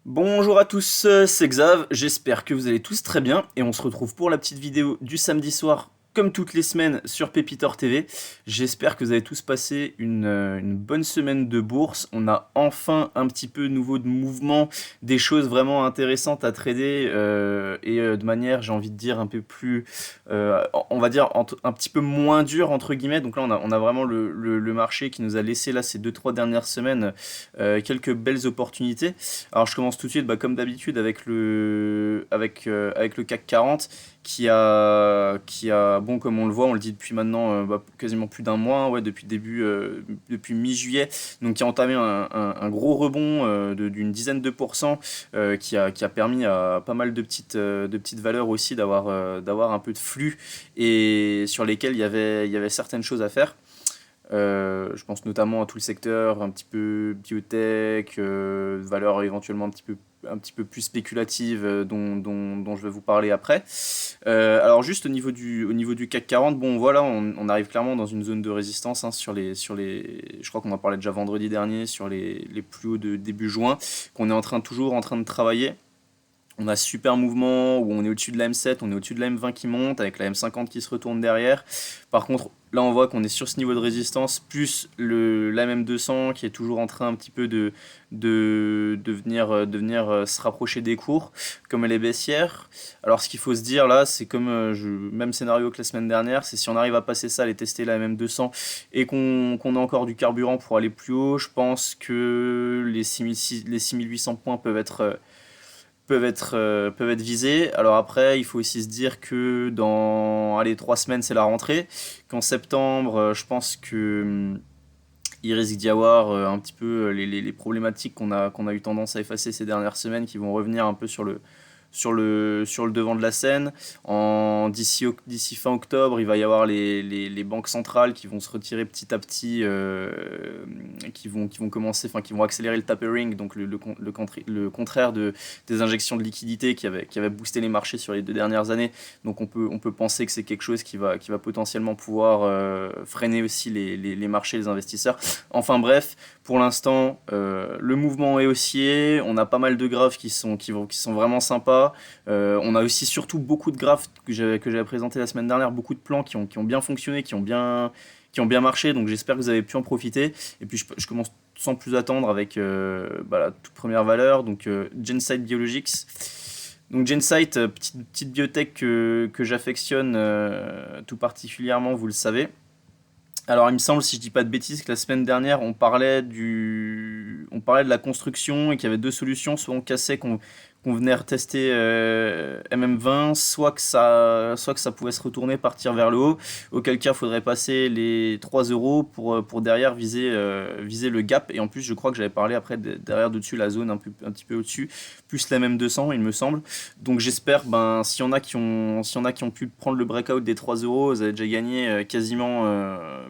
Bonjour à tous, c'est Xav, j'espère que vous allez tous très bien et on se retrouve pour la petite vidéo du samedi soir comme toutes les semaines sur Pépitor TV. J'espère que vous avez tous passé une bonne semaine de bourse. On a enfin un petit peu nouveau de mouvement, des choses vraiment intéressantes à trader de manière, j'ai envie de dire, un peu plus, on va dire, un petit peu moins dure entre guillemets. Donc là on a vraiment le marché qui nous a laissé là ces 2-3 dernières semaines quelques belles opportunités. Alors je commence tout de suite, comme d'habitude, avec le CAC 40 qui a, bon, comme on le voit, on le dit depuis maintenant quasiment plus d'un mois, ouais, depuis mi-juillet, donc qui a entamé un gros rebond d'une dizaine de pourcents qui a permis à pas mal de petites valeurs aussi d'avoir un peu de flux et sur lesquels il y avait certaines choses à faire. Je pense notamment à tout le secteur un petit peu biotech, valeurs éventuellement un petit peu plus spéculatives dont je vais vous parler après. Alors juste au niveau du CAC 40, bon voilà, on arrive clairement dans une zone de résistance hein, je crois qu'on en parlait déjà vendredi dernier, sur les plus hauts de début juin, qu'on est toujours en train de travailler. On a super mouvement où on est au-dessus de la M7, on est au-dessus de la M20 qui monte, avec la M50 qui se retourne derrière. Par contre, là on voit qu'on est sur ce niveau de résistance, plus la M200 qui est toujours en train un petit peu de venir se rapprocher des cours, comme elle est baissière. Alors ce qu'il faut se dire là, c'est comme même scénario que la semaine dernière, c'est si on arrive à passer ça, aller tester la M200 et qu'on a encore du carburant pour aller plus haut, je pense que les 6800 points peuvent être visés. Alors après, il faut aussi se dire que dans allez, 3 semaines, c'est la rentrée. Qu'en septembre, je pense que il risque d'y avoir un petit peu les problématiques qu'on a eu tendance à effacer ces dernières semaines qui vont revenir un peu sur le devant de la scène. D'ici fin octobre, il va y avoir les banques centrales qui vont se retirer petit à petit, qui vont commencer, enfin qui vont accélérer le tapering, donc le contraire des injections de liquidités qui avaient boosté les marchés sur les 2 dernières années. Donc on peut penser que c'est quelque chose qui va potentiellement pouvoir freiner aussi les marchés, les investisseurs. Enfin bref, pour l'instant, le mouvement est haussier. On a pas mal de graphes qui sont vraiment sympas. On a aussi surtout beaucoup de graphes que j'avais présenté la semaine dernière, beaucoup de plans qui ont bien fonctionné, qui ont bien marché. Donc j'espère que vous avez pu en profiter. Et puis je commence sans plus attendre avec la toute première valeur, donc Gensight Biologics. Donc Gensight, petite biotech que j'affectionne tout particulièrement, vous le savez. Alors, il me semble, si je dis pas de bêtises, que la semaine dernière, on parlait de la construction et qu'il y avait deux solutions. Soit on cassait, qu'on venait retester MM20, soit que ça pouvait se retourner, partir vers le haut. Auquel cas, il faudrait passer les 3 euros pour derrière viser le gap. Et en plus, je crois que j'avais parlé après derrière de-dessus, la zone un petit peu au-dessus, plus la MM200, il me semble. Donc j'espère, s'il y en a qui ont pu prendre le breakout des 3 euros, vous avez déjà gagné quasiment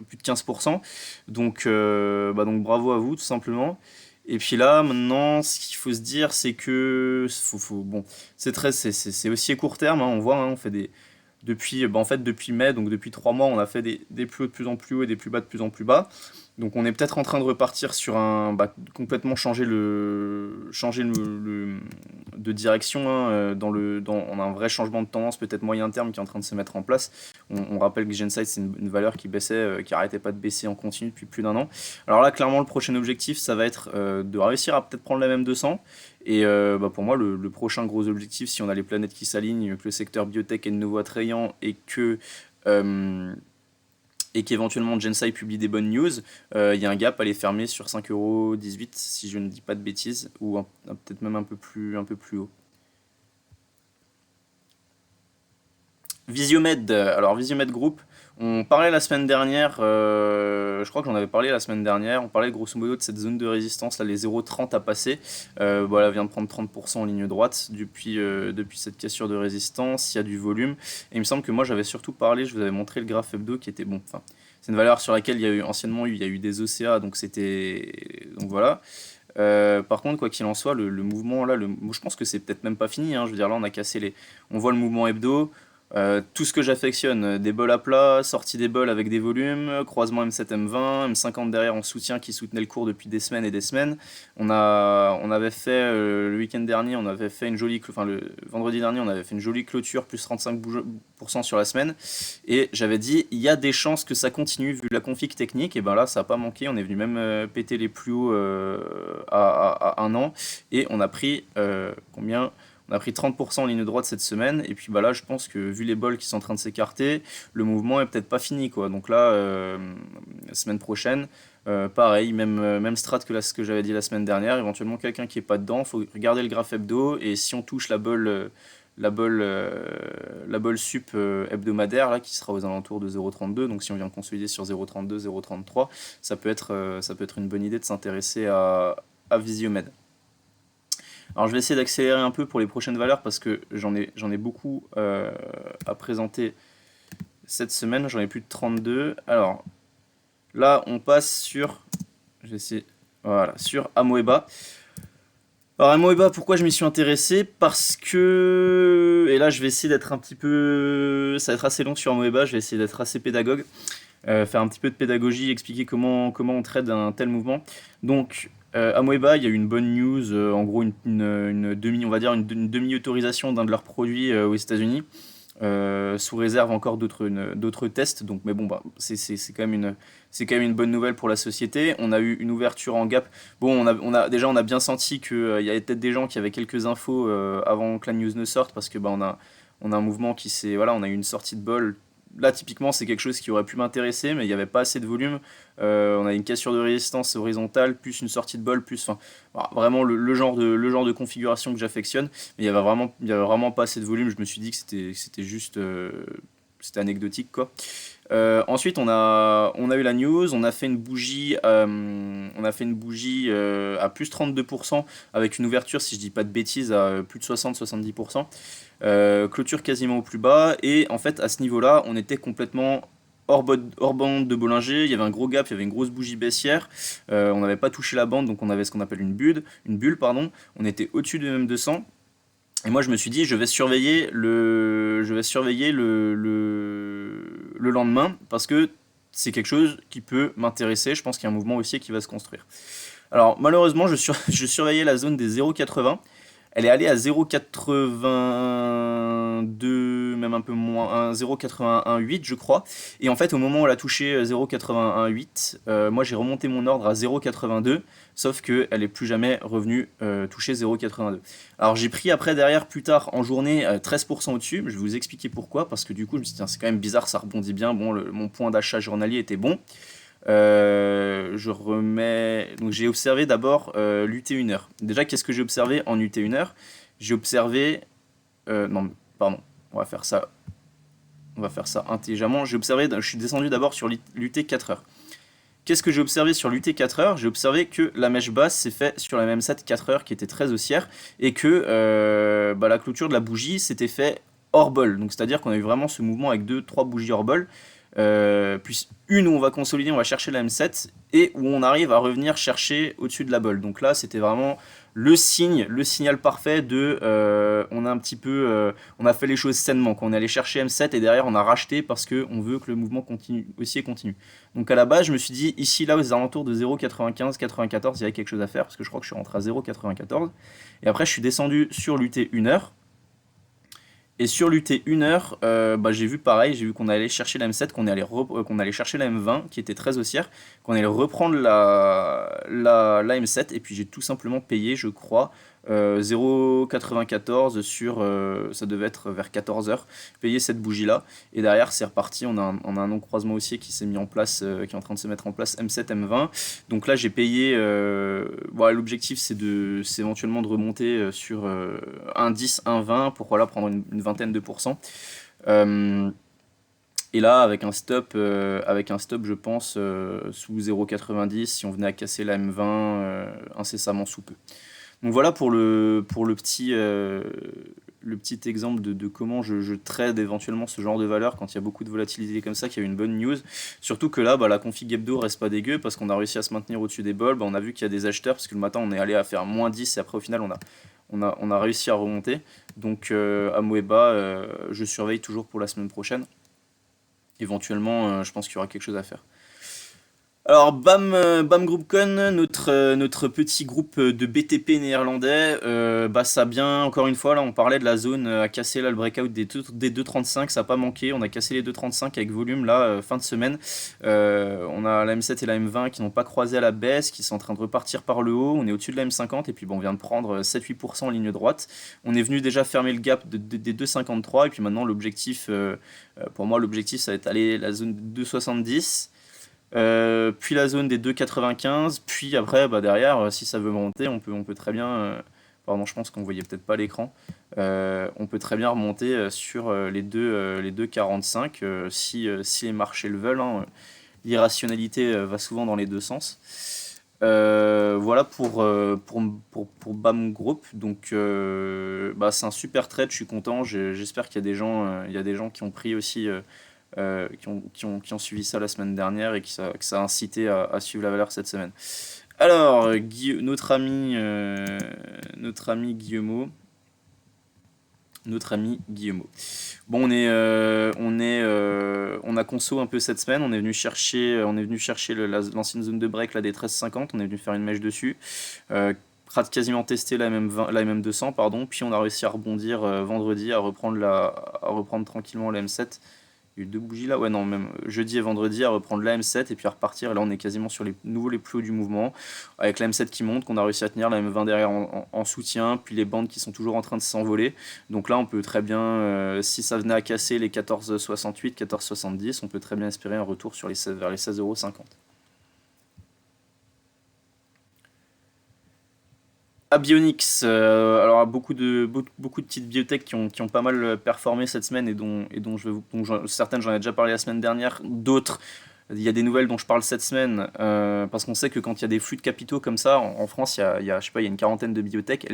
plus de 15%. Donc bravo à vous, tout simplement. Et puis là, maintenant, ce qu'il faut se dire, c'est que bon, c'est aussi à court terme, hein, on voit, hein, on fait depuis mai, donc depuis 3 mois, on a fait des plus hauts de plus en plus hauts et des plus bas de plus en plus bas. Donc on est peut-être en train de repartir sur complètement de direction, hein, on a un vrai changement de tendance, peut-être moyen terme, qui est en train de se mettre en place. On rappelle que Gensight, c'est une valeur qui baissait, qui arrêtait pas de baisser en continu depuis plus d'un an. Alors là, clairement, le prochain objectif, ça va être de réussir à peut-être prendre la même 200. Et pour moi, le prochain gros objectif, si on a les planètes qui s'alignent, que le secteur biotech est de nouveau attrayant euh, et qu'éventuellement Gensai publie des bonnes news, il y a un gap à les fermer sur 5,18 € si je ne dis pas de bêtises, ou peut-être même un peu plus haut. Visiomed, alors Visiomed Group, on parlait la semaine dernière, je crois que j'en avais parlé la semaine dernière, on parlait grosso modo de cette zone de résistance, là les 0,30 à passer. Voilà, elle vient de prendre 30% en ligne droite depuis cette cassure de résistance, il y a du volume. Et il me semble que moi j'avais surtout parlé, je vous avais montré le graphe hebdo qui était bon. Enfin, c'est une valeur sur laquelle il y a eu des OCA, donc voilà. Par contre, quoi qu'il en soit, le mouvement là, moi, je pense que c'est peut-être même pas fini, hein. Je veux dire, là on a cassé on voit le mouvement hebdo. Tout ce que j'affectionne, des bols à plat, sortie des bols avec des volumes, croisement M7, M20, M50 derrière en soutien qui soutenait le cours depuis des semaines et des semaines. On avait fait le week-end dernier, on avait fait une jolie, enfin le vendredi dernier, on avait fait une jolie clôture plus 35% sur la semaine. Et j'avais dit, il y a des chances que ça continue vu la config technique. Et ben là, ça n'a pas manqué. On est venu même péter les plus hauts à un an. Et on a pris combien? On a pris 30% en ligne droite cette semaine, et puis bah là je pense que vu les bols qui sont en train de s'écarter, le mouvement est peut-être pas fini quoi. Donc là, semaine prochaine, pareil, même strat que ce que j'avais dit la semaine dernière, éventuellement quelqu'un qui est pas dedans, faut regarder le graphe hebdo, et si on touche la bolle sup hebdomadaire là, qui sera aux alentours de 0,32, donc si on vient consolider sur 0,32, 0,33, ça peut être une bonne idée de s'intéresser à Visiomed. Alors je vais essayer d'accélérer un peu pour les prochaines valeurs parce que j'en ai beaucoup à présenter cette semaine, j'en ai plus de 32. Alors là on passe sur, je vais essayer, voilà, sur Amoeba. Alors Amoeba, pourquoi je m'y suis intéressé? Parce que, et là je vais essayer d'être un petit peu, ça va être assez long sur Amoeba, je vais essayer d'être assez pédagogue. Faire un petit peu de pédagogie, expliquer comment on traite un tel mouvement. Donc, Amoeba, il y a eu une bonne news, en gros une demi, on va dire une demi-autorisation d'un de leurs produits aux États-Unis, sous réserve encore d'autres tests. Donc, mais bon, bah, c'est quand même une bonne nouvelle pour la société. On a eu une ouverture en gap. Bon, on a bien senti qu'il y avait peut-être des gens qui avaient quelques infos avant que la news ne sorte, parce que bah, on a un mouvement qui s'est, voilà, on a eu une sortie de bol. Là, typiquement, c'est quelque chose qui aurait pu m'intéresser, mais il n'y avait pas assez de volume. On a une cassure de résistance horizontale, plus une sortie de bol, plus, enfin, voilà, vraiment le genre de configuration que j'affectionne. Mais il y avait vraiment pas assez de volume. Je me suis dit que c'était juste, c'était anecdotique, quoi. Ensuite, on a eu la news, on a fait une bougie à plus 32% avec une ouverture, si je dis pas de bêtises, à plus de 60-70%. Clôture quasiment au plus bas, et en fait, à ce niveau-là, on était complètement hors bande de Bollinger. Il y avait un gros gap, il y avait une grosse bougie baissière. On n'avait pas touché la bande, donc on avait ce qu'on appelle une bulle, pardon. On était au-dessus de M200. Et moi, je me suis dit, je vais surveiller le lendemain parce que c'est quelque chose qui peut m'intéresser. Je pense qu'il y a un mouvement haussier qui va se construire. Alors, malheureusement, je surveillais la zone des 0,80. Elle est allée à 0,82, même un peu moins, 0,818 je crois. Et en fait, au moment où elle a touché 0,818, moi j'ai remonté mon ordre à 0,82, sauf qu'elle n'est plus jamais revenue toucher 0,82. Alors j'ai pris après derrière, plus tard en journée, 13% au-dessus. Je vais vous expliquer pourquoi, parce que du coup je me suis dit, tiens, c'est quand même bizarre, ça rebondit bien. Bon, mon point d'achat journalier était bon. Je remets. Donc j'ai observé d'abord l'UT 1 heure. Déjà, qu'est-ce que j'ai observé en UT 1 heure? J'ai observé. Non, pardon, on va faire ça. On va faire ça intelligemment. J'ai observé. Je suis descendu d'abord sur l'UT 4 heures. Qu'est-ce que j'ai observé sur l'UT 4 heures? J'ai observé que la mèche basse s'est faite sur la même 7 4 heures qui était très haussière et que bah, la clôture de la bougie s'était fait hors bol. Donc c'est-à-dire qu'on a eu vraiment ce mouvement avec 2-3 bougies hors bol. Puis une où on va consolider, on va chercher la M7 et où on arrive à revenir chercher au-dessus de la bol. Donc là, c'était vraiment le signal parfait de on a un petit peu, on a fait les choses sainement. Quand on est allé chercher M7 et derrière on a racheté parce qu'on veut que le mouvement continue, aussi continue. Donc à la base, je me suis dit ici, là, aux alentours de 0,95, 94, il y avait quelque chose à faire parce que je crois que je suis rentré à 0,94. Et après, je suis descendu sur l'UT 1 heure. Et sur l'UT 1 heure, bah, j'ai vu pareil, j'ai vu qu'on allait chercher la M7, qu'on allait chercher la M20 qui était très haussière, qu'on allait reprendre la M7 et puis j'ai tout simplement payé, je crois, 0,94 sur, ça devait être vers 14 heures, payé cette bougie là et derrière c'est reparti, on a un non-croisement haussier qui s'est mis en place, qui est en train de se mettre en place, M7, M20. Donc là j'ai payé, voilà, l'objectif c'est éventuellement de remonter sur 1,10, 1,20 pour voilà, prendre une vingtaine de pourcents. Et là, avec un stop, je pense, sous 0,90, si on venait à casser la M20 incessamment sous peu. Donc voilà pour le petit exemple de comment je trade éventuellement ce genre de valeur quand il y a beaucoup de volatilité comme ça, qu'il y a une bonne news. Surtout que là, bah, la config hebdo reste pas dégueu parce qu'on a réussi à se maintenir au-dessus des bols. Bah, on a vu qu'il y a des acheteurs parce que le matin on est allé à faire moins 10 et après au final on a réussi à remonter. Donc Amoeba, je surveille toujours pour la semaine prochaine. Éventuellement, je pense qu'il y aura quelque chose à faire. Alors, BAM GroupCon, notre petit groupe de BTP néerlandais, bah, ça a bien, encore une fois, là, on parlait de la zone à casser là, le breakout des 2,35, ça n'a pas manqué. On a cassé les 2,35 avec volume, là, fin de semaine. On a la M7 et la M20 qui n'ont pas croisé à la baisse, qui sont en train de repartir par le haut. On est au-dessus de la M50, et puis bon, on vient de prendre 7-8% en ligne droite. On est venu déjà fermer le gap des 2,53, et puis maintenant, l'objectif, pour moi, l'objectif, ça va être aller la zone de 2,70. Puis la zone des 2,95, puis après, bah derrière, si ça veut monter, on peut très bien. Pardon, je pense qu'on voyait peut-être pas l'écran. On peut très bien remonter sur les 2,45 si les marchés le veulent, hein. L'irrationalité va souvent dans les deux sens. Voilà pour BAM Group. Donc, bah, c'est un super trade, je suis content. J'espère qu'il y a des gens qui ont pris aussi. Qui ont suivi ça la semaine dernière et que ça a incité à suivre la valeur cette semaine. Alors, notre ami Guillemot. Bon, on a conso un peu cette semaine. On est venu chercher l'ancienne zone de break là, des 13,50. On est venu faire une mèche dessus. Quasiment testé la MM200, pardon. Puis on a réussi à rebondir vendredi, à reprendre tranquillement la M7. Il y a eu deux bougies là, ouais non, même jeudi et vendredi à reprendre la M7 et puis à repartir. Et là on est quasiment sur les plus hauts du mouvement, avec la M7 qui monte, qu'on a réussi à tenir, la M20 derrière en soutien, puis les bandes qui sont toujours en train de s'envoler. Donc là on peut très bien, si ça venait à casser les 14,68, 14,70, on peut très bien espérer un retour vers les 16,50 €. Abionyx, alors beaucoup de petites biotech qui ont pas mal performé cette semaine et dont certaines j'en ai déjà parlé la semaine dernière, d'autres il y a des nouvelles dont je parle cette semaine, parce qu'on sait que quand il y a des flux de capitaux comme ça, en France, je sais pas, il y a une quarantaine de biotech.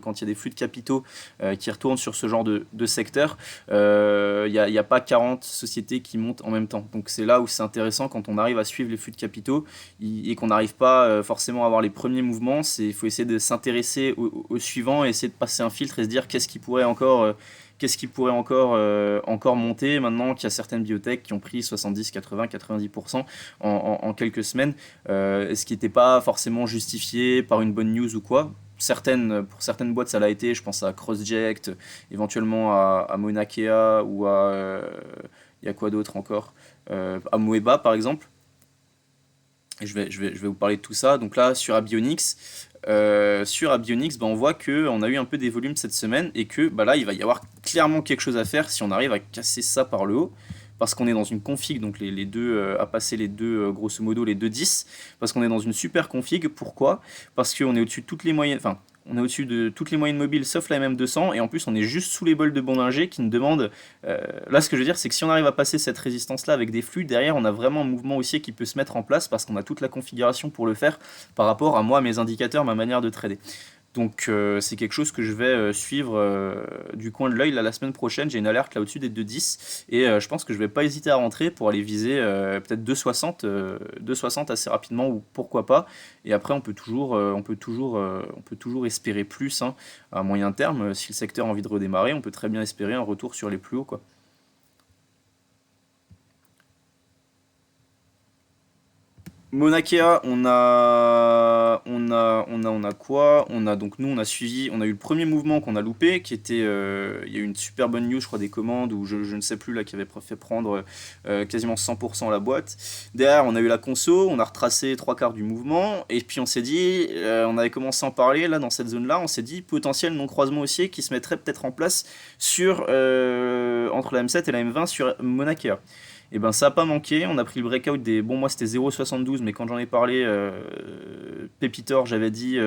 Quand il y a des flux de capitaux qui retournent sur ce genre de secteur, il y a pas 40 sociétés qui montent en même temps. Donc c'est là où c'est intéressant quand on arrive à suivre les flux de capitaux et qu'on n'arrive pas forcément à avoir les premiers mouvements. Il faut essayer de s'intéresser au suivant et essayer de passer un filtre et se dire qu'est-ce qui pourrait encore monter maintenant qu'il y a certaines biotech qui ont pris 70, 80, 90% en quelques semaines, ce qui n'était pas forcément justifié par une bonne news ou quoi. Pour certaines boîtes, ça l'a été. Je pense à CrossJect, éventuellement à Mauna Kea ou il y a quoi d'autre encore, à Moeba par exemple. Et je vais vous parler de tout ça. Donc là, sur Abionyx, bah, on voit qu'on a eu un peu des volumes cette semaine et que bah, là, il va y avoir clairement quelque chose à faire si on arrive à casser ça par le haut. Parce qu'on est dans une config, donc les deux, à passer les deux, grosso modo, les 2,10. Parce qu'on est dans une super config. Pourquoi? Parce qu'on est au-dessus de toutes les moyennes. Enfin, on est au-dessus de toutes les moyennes mobiles sauf la MM200 et en plus on est juste sous les bols de Bollinger qui nous demandent. Là, ce que je veux dire, c'est que si on arrive à passer cette résistance-là avec des flux, derrière on a vraiment un mouvement haussier qui peut se mettre en place parce qu'on a toute la configuration pour le faire par rapport à moi, mes indicateurs, ma manière de trader. Donc c'est quelque chose que je vais suivre du coin de l'œil. Là, la semaine prochaine, j'ai une alerte là au-dessus des 2,10 et je pense que je vais pas hésiter à rentrer pour aller viser peut-être 2,60 assez rapidement ou pourquoi pas. Et après, on peut toujours espérer plus, hein, à moyen terme. Si le secteur a envie de redémarrer, on peut très bien espérer un retour sur les plus hauts, quoi. Mauna Kea, on a quoi? Donc nous, on a suivi, on a eu le premier mouvement qu'on a loupé, qui était, il y a eu une super bonne news, je crois, des commandes, ou je ne sais plus, là, qui avait fait prendre quasiment 100% la boîte. Derrière, on a eu la conso, on a retracé trois quarts du mouvement, et puis on s'est dit, on avait commencé à en parler, là, dans cette zone-là, on s'est dit, potentiel non-croisement haussier qui se mettrait peut-être en place entre la M7 et la M20 sur Mauna Kea. Et ben ça a pas manqué, on a pris le breakout des. Bon, moi c'était 0,72, mais quand j'en ai parlé, Pépitor, j'avais dit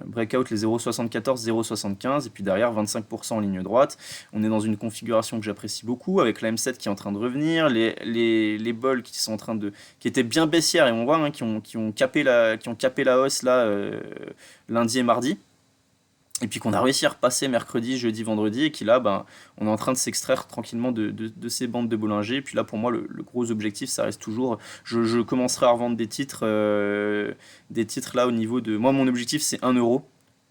breakout les 0,74, 0,75, et puis derrière 25% en ligne droite. On est dans une configuration que j'apprécie beaucoup, avec la M7 qui est en train de revenir, les bols qui étaient bien baissières, et on voit, hein, qui ont capé la hausse là, lundi et mardi. Et puis qu'on a réussi à repasser mercredi, jeudi, vendredi, et qui là, ben, on est en train de s'extraire tranquillement de ces bandes de Bollinger. Et puis là, pour moi, le gros objectif, ça reste toujours. Je commencerai à revendre des titres là au niveau de. Moi, mon objectif, c'est 1 euro.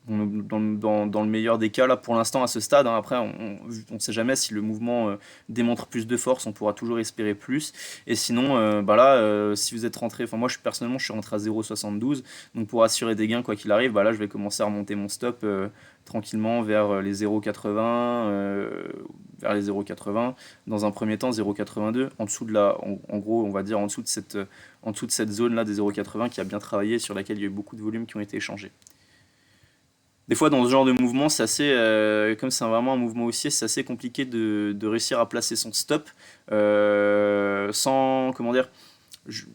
dans le meilleur des cas, là, pour l'instant, à ce stade, hein. Après, on ne sait jamais si le mouvement démontre plus de force, on pourra toujours espérer plus. Et sinon, bah là, si vous êtes rentré, enfin moi, personnellement, je suis rentré à 0,72, donc pour assurer des gains, quoi qu'il arrive, bah là, je vais commencer à remonter mon stop tranquillement vers les 0,80, vers les 0,80. Dans un premier temps, 0,82, en dessous de en gros, on va dire en dessous de cette zone-là des 0,80 qui a bien travaillé, sur laquelle il y a eu beaucoup de volumes qui ont été échangés. Des fois, dans ce genre de mouvement, c'est assez, comme c'est vraiment un mouvement haussier, c'est assez compliqué de réussir à placer son stop sans, comment dire, je-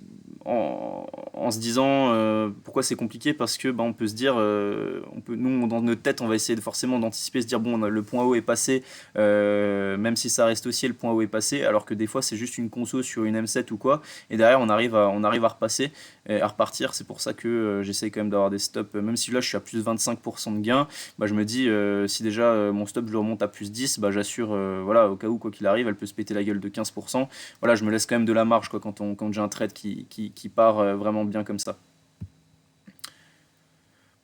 en se disant pourquoi c'est compliqué, parce que bah, on peut se dire nous dans notre tête on va essayer forcément d'anticiper, se dire bon le point haut est passé, même si ça reste haussier, le point haut est passé, alors que des fois c'est juste une conso sur une M7 ou quoi, et derrière on arrive à repasser et à repartir. C'est pour ça que j'essaye quand même d'avoir des stops, même si là je suis à plus de 25% de gain, bah, je me dis si déjà mon stop je le remonte à plus 10, bah, j'assure, voilà, au cas où quoi qu'il arrive elle peut se péter la gueule de 15%. Voilà, je me laisse quand même de la marge quoi, quand j'ai un trade qui part vraiment bien comme ça.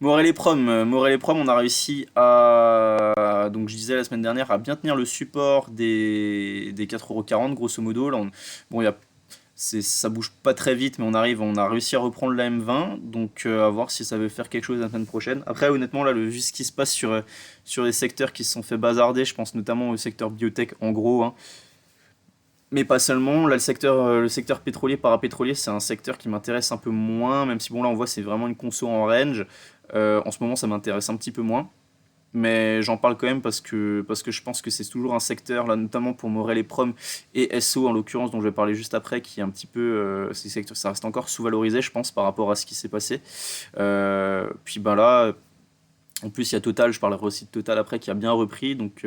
Morel et Prom, on a réussi à, donc je disais la semaine dernière, à bien tenir le support des 4,40 € grosso modo. Là, bon, ça bouge pas très vite, mais on a réussi à reprendre la M20, donc à voir si ça veut faire quelque chose la semaine prochaine. Après, honnêtement, là, vu ce qui se passe sur les secteurs qui se sont fait bazarder, je pense notamment au secteur biotech en gros, hein, mais pas seulement. Là, le secteur pétrolier, parapétrolier, c'est un secteur qui m'intéresse un peu moins, même si bon, là, on voit c'est vraiment une conso en range. En ce moment, ça m'intéresse un petit peu moins. Mais j'en parle quand même parce que je pense que c'est toujours un secteur, là, notamment pour Morel et Prom et SO en l'occurrence, dont je vais parler juste après, qui est un petit peu. Ces secteurs, ça reste encore sous-valorisé, je pense, par rapport à ce qui s'est passé. Puis ben là, en plus, il y a Total, je parlerai aussi de Total après, qui a bien repris. Donc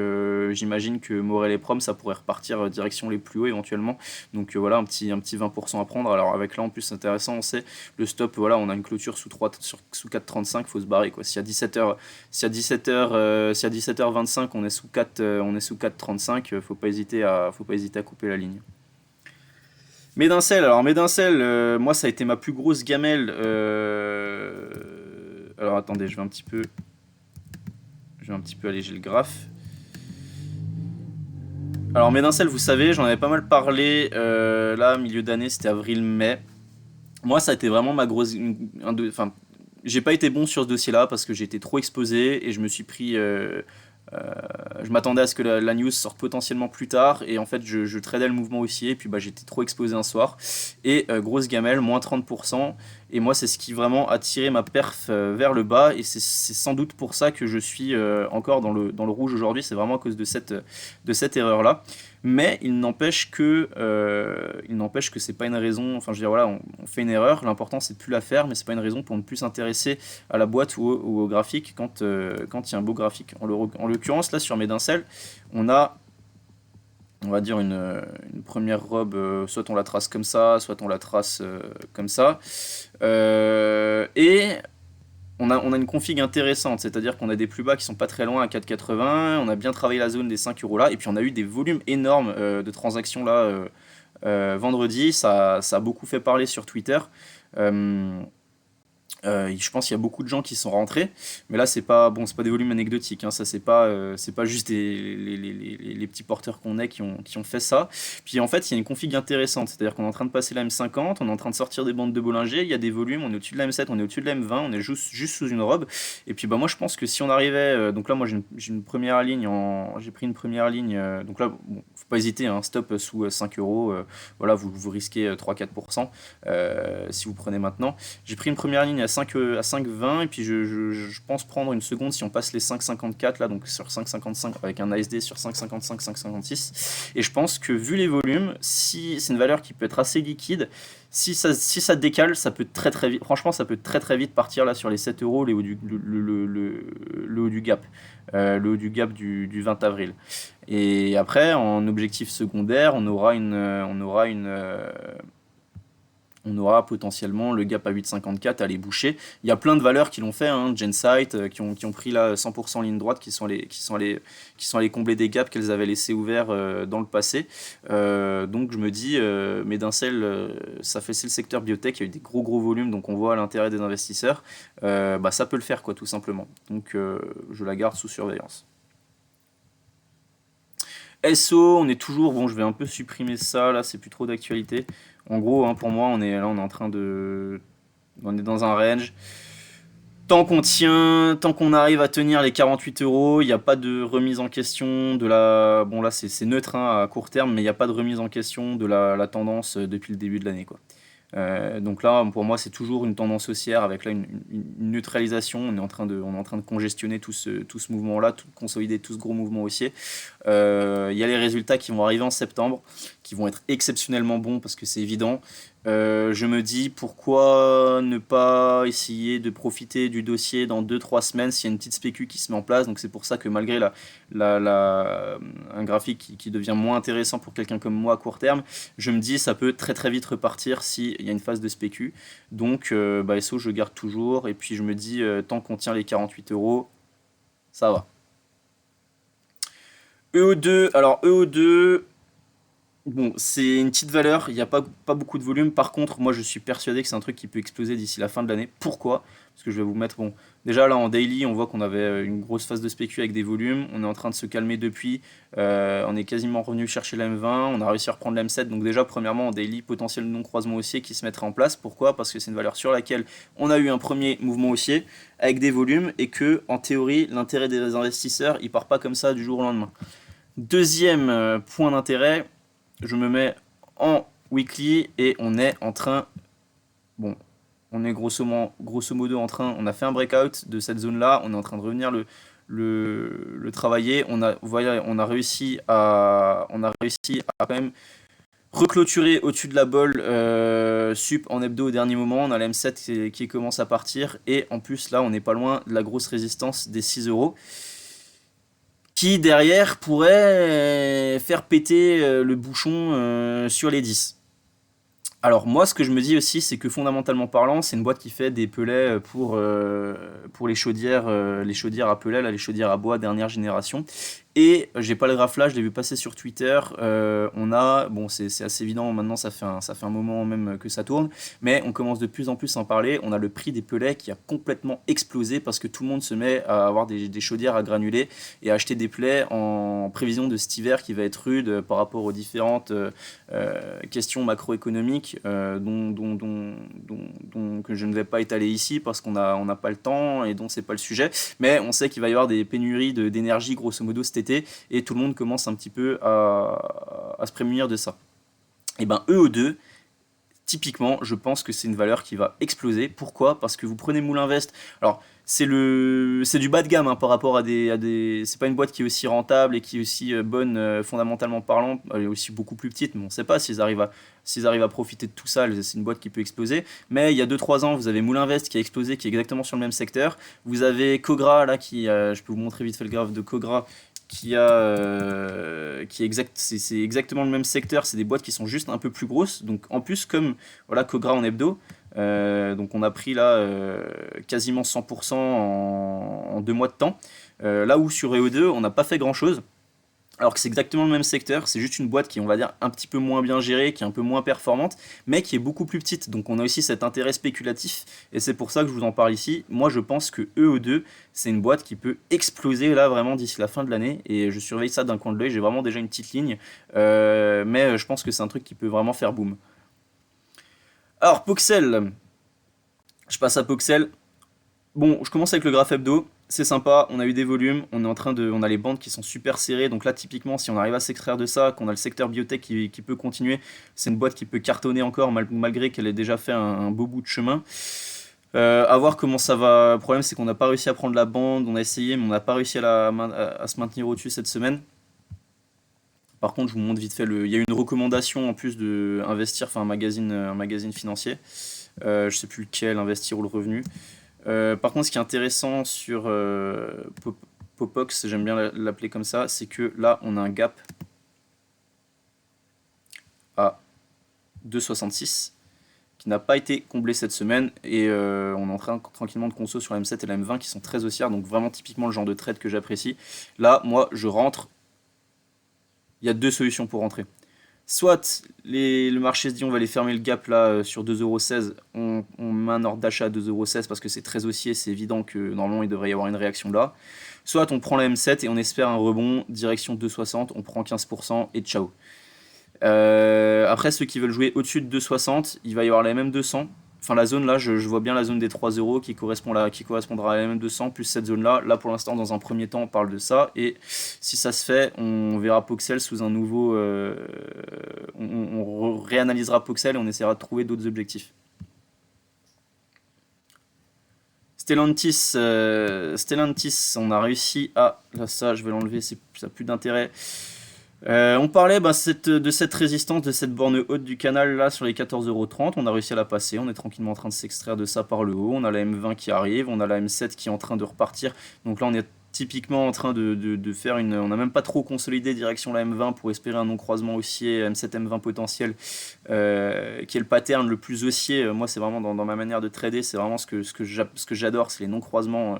j'imagine que Morel et Prom, ça pourrait repartir direction les plus hauts éventuellement. Donc voilà, un petit 20% à prendre. Alors avec là, en plus, c'est intéressant, on sait, le stop, voilà, on a une clôture sous 4,35, il faut se barrer, quoi. Si à 17h, si à 17h25, on est sous 4, on est sous 4,35, faut pas hésiter à couper la ligne. Médincel, alors Médincel, moi ça a été ma plus grosse gamelle. Alors attendez, je vais un petit peu alléger le graphe. Alors Médincel, vous savez, j'en avais pas mal parlé là, milieu d'année, c'était avril-mai. Moi, ça a été vraiment ma grosse. Enfin, j'ai pas été bon sur ce dossier-là parce que j'ai été trop exposé et je me suis pris. Je m'attendais à ce que la news sorte potentiellement plus tard et en fait je tradais le mouvement haussier et puis bah, j'étais trop exposé un soir et grosse gamelle, moins 30%, et moi c'est ce qui vraiment a tiré ma perf vers le bas et c'est sans doute pour ça que je suis encore dans le rouge aujourd'hui. C'est vraiment à cause de cette erreur-là. Mais il n'empêche que c'est pas une raison, enfin je veux dire voilà, on fait une erreur, l'important c'est de plus la faire, mais c'est pas une raison pour ne plus s'intéresser à la boîte ou au graphique quand il y a un beau graphique. En l'occurrence, là sur Médincel, on a, on va dire, une première robe, soit on la trace comme ça, soit on la trace comme ça. Et on a une config intéressante, c'est-à-dire qu'on a des plus bas qui sont pas très loin à 4,80, on a bien travaillé la zone des 5 € là, et puis on a eu des volumes énormes de transactions là vendredi, ça a beaucoup fait parler sur Twitter. Euh, je pense qu'il y a beaucoup de gens qui sont rentrés, mais là c'est pas bon, c'est pas des volumes anecdotiques, hein, ça c'est pas juste les petits porteurs qu'on est qui ont fait ça. Puis en fait il y a une config intéressante, c'est-à-dire qu'on est en train de passer la M50, on est en train de sortir des bandes de Bollinger, il y a des volumes, on est au-dessus de la M7, on est au-dessus de la M20, on est juste sous une robe. Et puis bah moi je pense que si on arrivait, donc là moi j'ai une première ligne j'ai pris une première ligne, donc là bon, faut pas hésiter, hein, stop sous 5 €, voilà vous risquez 3-4% si vous prenez maintenant. J'ai pris une première ligne à 5,20 et puis je pense prendre une seconde si on passe les 5,54 là, donc sur 5,55 avec un ASD sur 5,55, 5,56. Et je pense que vu les volumes, si c'est une valeur qui peut être assez liquide, si ça décale, ça peut très très vite, franchement ça peut très très vite partir là sur les 7 €, le haut du gap, le haut du gap du 20 avril. Et après, en objectif secondaire, on aura on aura potentiellement le gap à 8,54 à les boucher. Il y a plein de valeurs qui l'ont fait, hein, Gensight, qui ont pris là 100% ligne droite, qui sont allés combler des gaps qu'elles avaient laissés ouverts dans le passé. Donc je me dis, mais d'un seul, ça fait c'est le secteur biotech, il y a eu des gros volumes, donc on voit l'intérêt des investisseurs. Bah, ça peut le faire, quoi, tout simplement. Donc je la garde sous surveillance. SO, on est toujours, bon, je vais un peu supprimer ça, là, c'est plus trop d'actualité. En gros, hein, pour moi, on est en train on est dans un range. Tant qu'on arrive à tenir les 48 euros, il n'y a pas de remise en question de la. Bon, là, c'est neutre, hein, à court terme, mais il n'y a pas de remise en question de la tendance depuis le début de l'année, quoi. Donc là, pour moi, c'est toujours une tendance haussière avec là une neutralisation. On est en train de congestionner tout ce mouvement-là, de consolider tout ce gros mouvement haussier. Il y a les résultats qui vont arriver en septembre, qui vont être exceptionnellement bons parce que c'est évident. Je me dis pourquoi ne pas essayer de profiter du dossier dans 2-3 semaines s'il y a une petite spécu qui se met en place. Donc c'est pour ça que malgré un graphique qui devient moins intéressant pour quelqu'un comme moi à court terme, je me dis ça peut très très vite repartir s'il y a une phase de spécu. Donc bah, SO je garde toujours et puis je me dis tant qu'on tient les 48 euros, ça va. EO2, alors EO2, bon, c'est une petite valeur, il n'y a pas beaucoup de volume. Par contre, moi je suis persuadé que c'est un truc qui peut exploser d'ici la fin de l'année. Pourquoi? Parce que je vais vous mettre, bon, déjà là en daily, on voit qu'on avait une grosse phase de spécu avec des volumes. On est en train de se calmer depuis. On est quasiment revenu chercher la M20. On a réussi à reprendre la M7. Donc, déjà, premièrement, en daily, potentiel non-croisement haussier qui se mettrait en place. Pourquoi? Parce que c'est une valeur sur laquelle on a eu un premier mouvement haussier avec des volumes et que, en théorie, l'intérêt des investisseurs, il part pas comme ça du jour au lendemain. Deuxième point d'intérêt, je me mets en weekly et on est en train, bon, on est grosso modo en train, on a fait un breakout de cette zone-là, on est en train de revenir le travailler, on a réussi à quand même reclôturer au-dessus de la bolle sup en hebdo au dernier moment, on a la M7 qui commence à partir et en plus là on n'est pas loin de la grosse résistance des 6 euros qui derrière pourrait faire péter le bouchon sur les 10. Alors moi ce que je me dis aussi c'est que fondamentalement parlant c'est une boîte qui fait des pellets pour les chaudières à pellets, là, les chaudières à bois dernière génération. Et j'ai pas le graphe là, je l'ai vu passer sur Twitter. Bon, c'est assez évident maintenant, ça fait un moment même que ça tourne, mais on commence de plus en plus à en parler. On a le prix des pellets qui a complètement explosé parce que tout le monde se met à avoir des chaudières à granulés et à acheter des pellets en prévision de cet hiver qui va être rude par rapport aux différentes questions macroéconomiques que je ne vais pas étaler ici parce qu'on n'a pas le temps et dont c'est pas le sujet. Mais on sait qu'il va y avoir des pénuries d'énergie grosso modo cet été et tout le monde commence un petit peu à se prémunir de ça. Et ben EO2, typiquement, je pense que c'est une valeur qui va exploser. Pourquoi? Parce que vous prenez Moulinvest. Alors, c'est du bas de gamme hein, par rapport c'est pas une boîte qui est aussi rentable et qui est aussi bonne fondamentalement parlant. Elle est aussi beaucoup plus petite, mais on ne sait pas s'ils arrivent à profiter de tout ça. C'est une boîte qui peut exploser. Mais il y a 2-3 ans, vous avez Moulinvest qui a explosé, qui est exactement sur le même secteur. Vous avez Cogra là je peux vous montrer vite fait le graphe de Cogra c'est exactement le même secteur, c'est des boîtes qui sont juste un peu plus grosses. Donc en plus comme voilà Cogra en hebdo, donc on a pris là quasiment 100% en 2 mois de temps. Là où sur EO2 on n'a pas fait grand chose. Alors que c'est exactement le même secteur, c'est juste une boîte qui est, on va dire, un petit peu moins bien gérée, qui est un peu moins performante, mais qui est beaucoup plus petite. Donc on a aussi cet intérêt spéculatif, et c'est pour ça que je vous en parle ici. Moi je pense que EO2, c'est une boîte qui peut exploser là vraiment d'ici la fin de l'année, et je surveille ça d'un coin de l'œil, j'ai vraiment déjà une petite ligne, mais je pense que c'est un truc qui peut vraiment faire boom. Alors Poxel, je passe à Poxel. Bon, je commence avec le graphe hebdo. C'est sympa, on a eu des volumes, on a les bandes qui sont super serrées. Donc là, typiquement, si on arrive à s'extraire de ça, qu'on a le secteur biotech qui peut continuer, c'est une boîte qui peut cartonner encore malgré qu'elle ait déjà fait un beau bout de chemin. À voir comment ça va. Le problème, c'est qu'on n'a pas réussi à prendre la bande, on a essayé, mais on n'a pas réussi à se maintenir au-dessus cette semaine. Par contre, je vous montre vite fait il y a une recommandation en plus de investir, enfin un magazine financier. Je sais plus lequel, investir ou le revenu. Par contre, ce qui est intéressant sur Popox, j'aime bien l'appeler comme ça, c'est que là, on a un gap à 2,66 qui n'a pas été comblé cette semaine, et on est en train tranquillement de conso sur la M7 et la M20 qui sont très haussières, donc vraiment typiquement le genre de trade que j'apprécie. Là, moi, je rentre, il y a deux solutions pour rentrer. Soit le marché se dit on va aller fermer le gap là sur 2,16€, on met un ordre d'achat à 2,16€ parce que c'est très haussier, c'est évident que normalement il devrait y avoir une réaction là. Soit on prend la M7 et on espère un rebond direction 2,60, on prend 15% et ciao. Après ceux qui veulent jouer au-dessus de 2,60, il va y avoir la MM200. Enfin la zone là, je vois bien la zone des 3€ qui correspondra à la MM200 plus cette zone là. Là pour l'instant dans un premier temps on parle de ça. Et si ça se fait, on verra Poxel sous un nouveau... on réanalysera Poxel et on essaiera de trouver d'autres objectifs. Stellantis, on a réussi à... Là ça je vais l'enlever, ça n'a plus d'intérêt. On parlait de cette résistance, de cette borne haute du canal là sur les 14,30€. On a réussi à la passer. On est tranquillement en train de s'extraire de ça par le haut. On a la M20 qui arrive. On a la M7 qui est en train de repartir. Donc là, on est typiquement en train de faire une. On n'a même pas trop consolidé direction la M20 pour espérer un non-croisement haussier M7 M20 potentiel qui est le pattern le plus haussier. Moi, c'est vraiment dans ma manière de trader. C'est vraiment ce que j'adore. C'est les non-croisements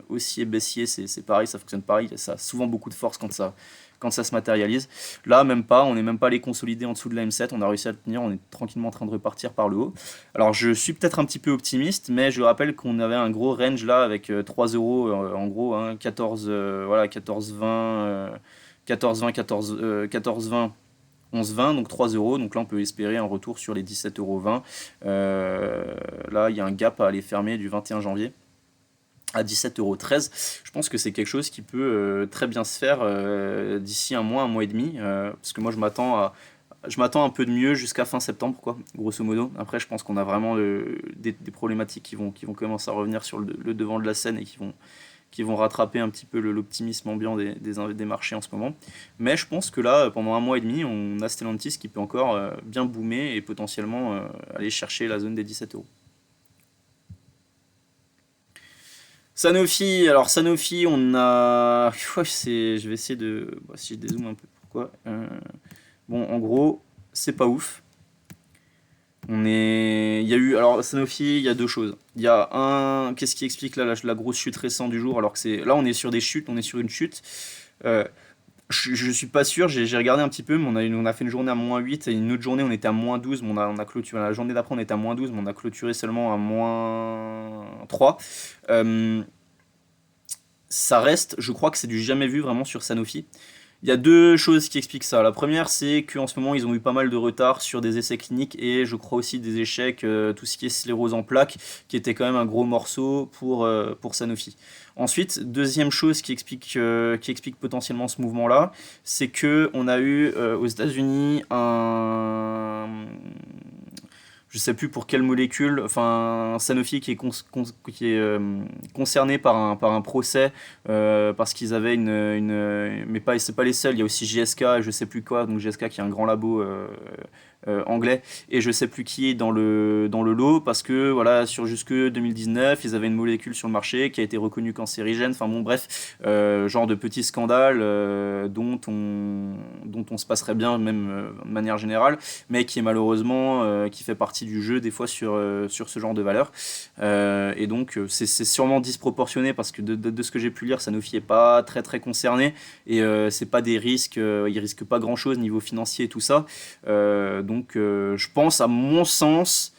haussier, baissier. C'est pareil, ça fonctionne pareil. Ça a souvent beaucoup de force quand ça se matérialise. Là, même pas, on n'est même pas allé consolider en dessous de la M7, on a réussi à le tenir, on est tranquillement en train de repartir par le haut. Alors je suis peut-être un petit peu optimiste, mais je rappelle qu'on avait un gros range là avec 3€ en gros, hein, 14, voilà, 14, 20, 14, 20, 14, 14, 20, 11, 20, donc 3€, donc là on peut espérer un retour sur les 17,20€. Là il y a un gap à aller fermer du 21 janvier. À 17,13€. Je pense que c'est quelque chose qui peut très bien se faire d'ici un mois et demi, parce que moi je m'attends un peu de mieux jusqu'à fin septembre, quoi, grosso modo. Après, je pense qu'on a vraiment des problématiques qui vont commencer à revenir sur le devant de la scène et qui vont rattraper un petit peu l'optimisme ambiant des marchés en ce moment. Mais je pense que là, pendant un mois et demi, on a Stellantis qui peut encore bien boomer et potentiellement aller chercher la zone des 17€. Sanofi, alors Sanofi, on a. Je vais essayer de. Si je dézoome un peu, pourquoi bon, en gros, c'est pas ouf. Il y a eu. Alors, Sanofi, il y a deux choses. Il y a un. Qu'est-ce qui explique là la grosse chute récente du jour, alors que c'est. Là, on est sur des chutes, on est sur une chute. Euh, je suis pas sûr, j'ai regardé un petit peu, mais on a fait une journée à -8 et une autre journée on était à -12, mais on a clôturé. La journée d'après on était à -12, mais on a clôturé seulement à -3. Euh, Ça reste, je crois que c'est du jamais vu vraiment sur Sanofi. Il y a deux choses qui expliquent ça. La première, c'est qu'en ce moment, ils ont eu pas mal de retard sur des essais cliniques et je crois aussi des échecs, tout ce qui est sclérose en plaques, qui était quand même un gros morceau pour Sanofi. Ensuite, deuxième chose qui explique potentiellement ce mouvement-là, c'est que on a eu aux États-Unis je sais plus pour quelle molécule, enfin Sanofi qui est concerné par un procès parce qu'ils avaient mais pas c'est pas les seuls, il y a aussi GSK et je sais plus quoi, donc GSK qui est un grand labo anglais et je sais plus qui est dans le lot parce que voilà sur jusque 2019 ils avaient une molécule sur le marché qui a été reconnue cancérigène, enfin bon bref genre de petits scandales dont on se passerait bien même de manière générale mais qui est malheureusement qui fait partie du jeu des fois sur ce genre de valeur et donc c'est sûrement disproportionné parce que de ce que j'ai pu lire Sanofi est pas très très concerné et c'est pas des risques ils risquent pas grand chose niveau financier et tout ça donc je pense à mon sens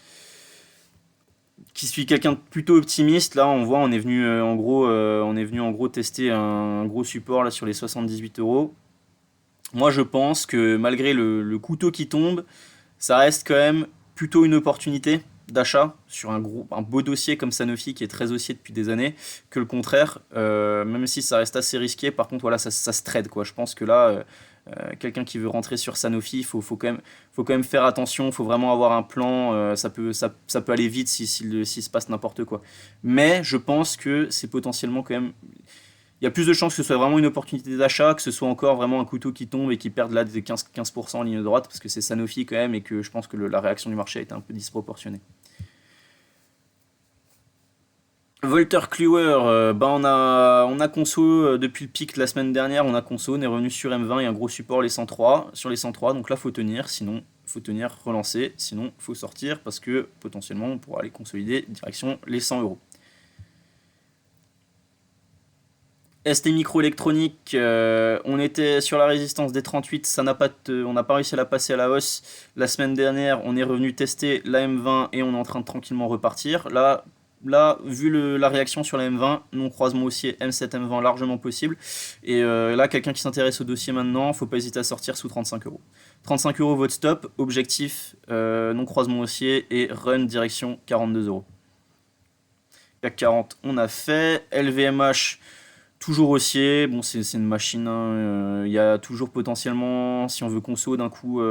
qui suis quelqu'un de plutôt optimiste là on voit on est venu en gros tester un gros support là sur les 78€. Moi je pense que malgré le couteau qui tombe ça reste quand même plutôt une opportunité d'achat sur un beau dossier comme Sanofi qui est très haussier depuis des années que le contraire même si ça reste assez risqué. Par contre voilà ça se trade quoi. Je pense que là quelqu'un qui veut rentrer sur Sanofi, faut quand même faire attention, il faut vraiment avoir un plan, ça peut aller vite s'il se passe n'importe quoi. Mais je pense que c'est potentiellement quand même... Il y a plus de chances que ce soit vraiment une opportunité d'achat, que ce soit encore vraiment un couteau qui tombe et qui perde là des 15% en ligne droite, parce que c'est Sanofi quand même et que je pense que la réaction du marché a été un peu disproportionnée. Volter Kluwer, on a conso depuis le pic de la semaine dernière, on a conso, on est revenu sur M20 et un gros support les 103, sur les 103, donc là faut tenir, sinon faut tenir, relancer, sinon il faut sortir parce que potentiellement on pourra aller consolider direction les 100 euros. ST Microélectronique, on était sur la résistance des 38, on n'a pas réussi à la passer à la hausse. La semaine dernière, on est revenu tester la M20 et on est en train de tranquillement repartir. Là vu la réaction sur la M20, non croisement haussier M7 M20 largement possible. Et là, quelqu'un qui s'intéresse au dossier maintenant, faut pas hésiter à sortir sous 35 euros. 35 euros votre stop, objectif non croisement haussier et run direction 42 euros. CAC 40, on a fait. LVMH. Toujours haussier, bon c'est une machine, hein. Y a toujours potentiellement, si on veut conso d'un coup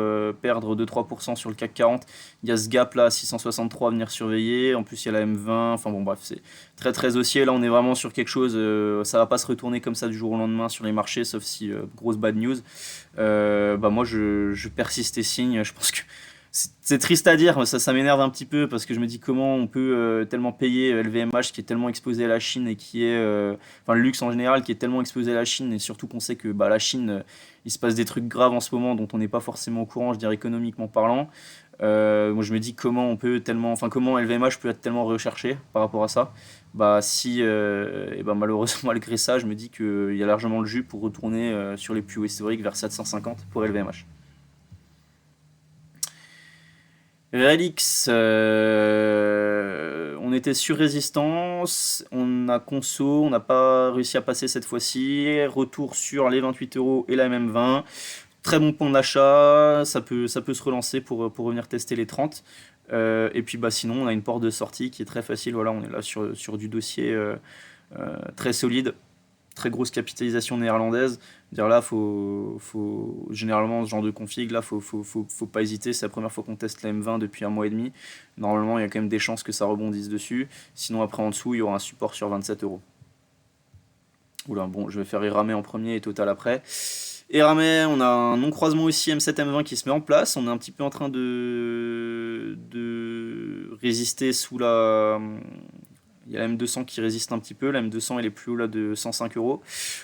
perdre 2-3% sur le CAC 40, il y a ce gap là, 663 à venir surveiller, en plus il y a la M20, enfin bon bref, c'est très très haussier, là on est vraiment sur quelque chose, ça va pas se retourner comme ça du jour au lendemain sur les marchés, sauf si grosse bad news. Moi je persiste et signe, je pense que c'est triste à dire, ça m'énerve un petit peu parce que je me dis comment on peut tellement payer LVMH qui est tellement exposé à la Chine et qui est, enfin le luxe en général qui est tellement exposé à la Chine et surtout qu'on sait que la Chine, il se passe des trucs graves en ce moment dont on n'est pas forcément au courant, je dirais économiquement parlant. Moi je me dis comment on peut tellement, enfin comment LVMH peut être tellement recherché par rapport à ça. Malheureusement malgré ça, je me dis qu'il y a largement le jus pour retourner sur les plus hauts historiques vers 750 pour LVMH. Relix, on était sur résistance, on a conso, on n'a pas réussi à passer cette fois-ci. Retour sur les 28 euros et la MM20. Très bon point d'achat, ça peut se relancer pour revenir tester les 30. Et puis sinon, on a une porte de sortie qui est très facile. Voilà, on est là sur du dossier très solide. Très grosse capitalisation néerlandaise. Dire là, généralement ce genre de config, là, faut pas hésiter. C'est la première fois qu'on teste la M20 depuis un mois et demi. Normalement, il y a quand même des chances que ça rebondisse dessus. Sinon, après en dessous, il y aura un support sur 27 euros. Oula, bon, je vais faire Eramet en premier et Total après. Eramet, on a un non-croisement aussi M7 M20 qui se met en place. On est un petit peu en train de résister sous la. Il y a la M200 qui résiste un petit peu, la M200 elle est plus haut là de 105 euros.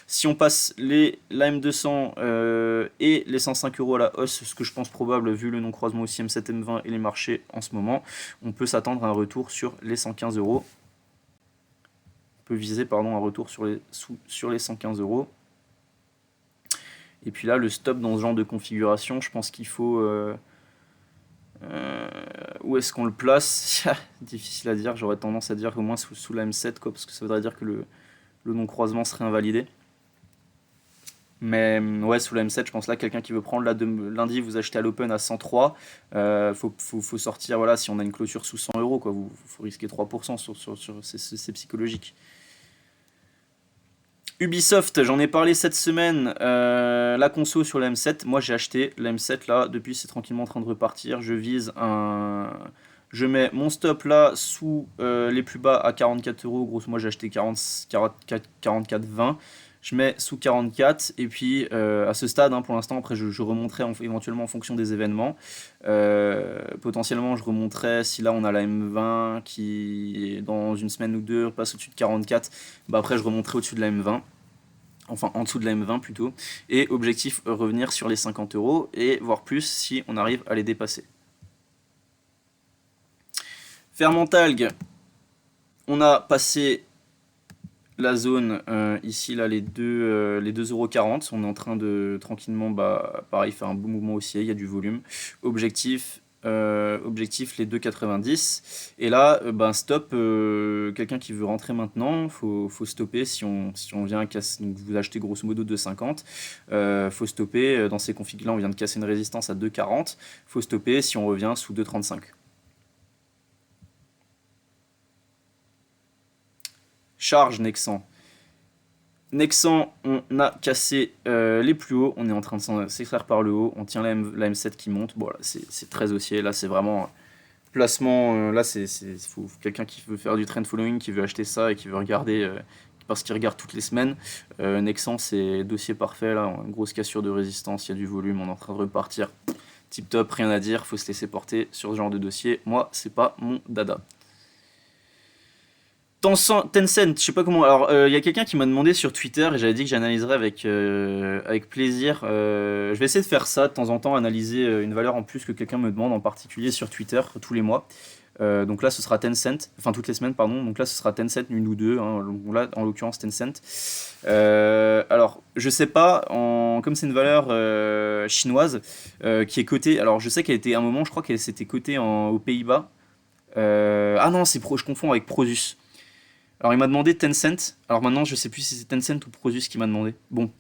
Si on passe la M200 et les 105 euros à la hausse, ce que je pense probable vu le non-croisement aussi M7 M20 et les marchés en ce moment, on peut s'attendre à un retour sur les 115 euros. On peut viser un retour sur les 115 euros. Et puis là, le stop dans ce genre de configuration, je pense qu'il faut... où est-ce qu'on le place? Difficile à dire, j'aurais tendance à dire au moins sous la M7, quoi, parce que ça voudrait dire que le non-croisement serait invalidé. Mais ouais, sous la M7, je pense là, quelqu'un qui veut prendre lundi, vous achetez à l'open à 103, faut sortir, voilà, si on a une clôture sous 100 euros, quoi, faut risquer 3%, c'est psychologique. Ubisoft, j'en ai parlé cette semaine, la conso sur la M7, moi j'ai acheté la M7 là, depuis c'est tranquillement en train de repartir, je mets mon stop là sous les plus bas à 44 euros, grosso moi j'ai acheté 44,20, je mets sous 44 et puis à ce stade pour l'instant, après je remonterai éventuellement en fonction des événements, potentiellement je remonterai si là on a la M20 qui dans une semaine ou deux passe au-dessus de 44, après je remonterai au-dessus de la M20, enfin en dessous de la M20 plutôt, et objectif revenir sur les 50 euros et voire plus si on arrive à les dépasser. Fermentalg, on a passé la zone ici là les 2,40 €, on est en train de tranquillement pareil faire un bon mouvement haussier, il y a du volume, objectif les 2,90 et là stop, quelqu'un qui veut rentrer maintenant, faut stopper si on vient casser, donc vous achetez grosso modo 2,50, faut stopper dans ces configs là, on vient de casser une résistance à 2,40, faut stopper si on revient sous 2,35. Charge Nexan. Nexan, on a cassé les plus hauts, on est en train de s'extraire par le haut, on tient la M7 qui monte, bon là c'est très haussier, là c'est vraiment placement, là c'est quelqu'un qui veut faire du trend following, qui veut acheter ça et qui veut regarder, parce qu'il regarde toutes les semaines. Nexan c'est dossier parfait, là, une grosse cassure de résistance, il y a du volume, on est en train de repartir, tip top, rien à dire, faut se laisser porter sur ce genre de dossier, moi c'est pas mon dada. Tencent, je sais pas comment. Alors, il y a quelqu'un qui m'a demandé sur Twitter et j'avais dit que j'analyserais avec plaisir. Je vais essayer de faire ça de temps en temps, analyser une valeur en plus que quelqu'un me demande, en particulier sur Twitter, tous les mois. Donc là, ce sera Tencent, enfin toutes les semaines, pardon. Donc là, ce sera Tencent, une ou deux, hein. Donc là, en l'occurrence, Tencent. Alors, je sais pas, comme c'est une valeur chinoise qui est cotée. Alors, je sais qu'elle était à un moment, je crois qu'elle s'était cotée aux Pays-Bas. Ah non, je confonds avec Prosus. Alors, il m'a demandé Tencent. Alors maintenant, je sais plus si c'est Tencent ou Prosus qui m'a demandé. Bon,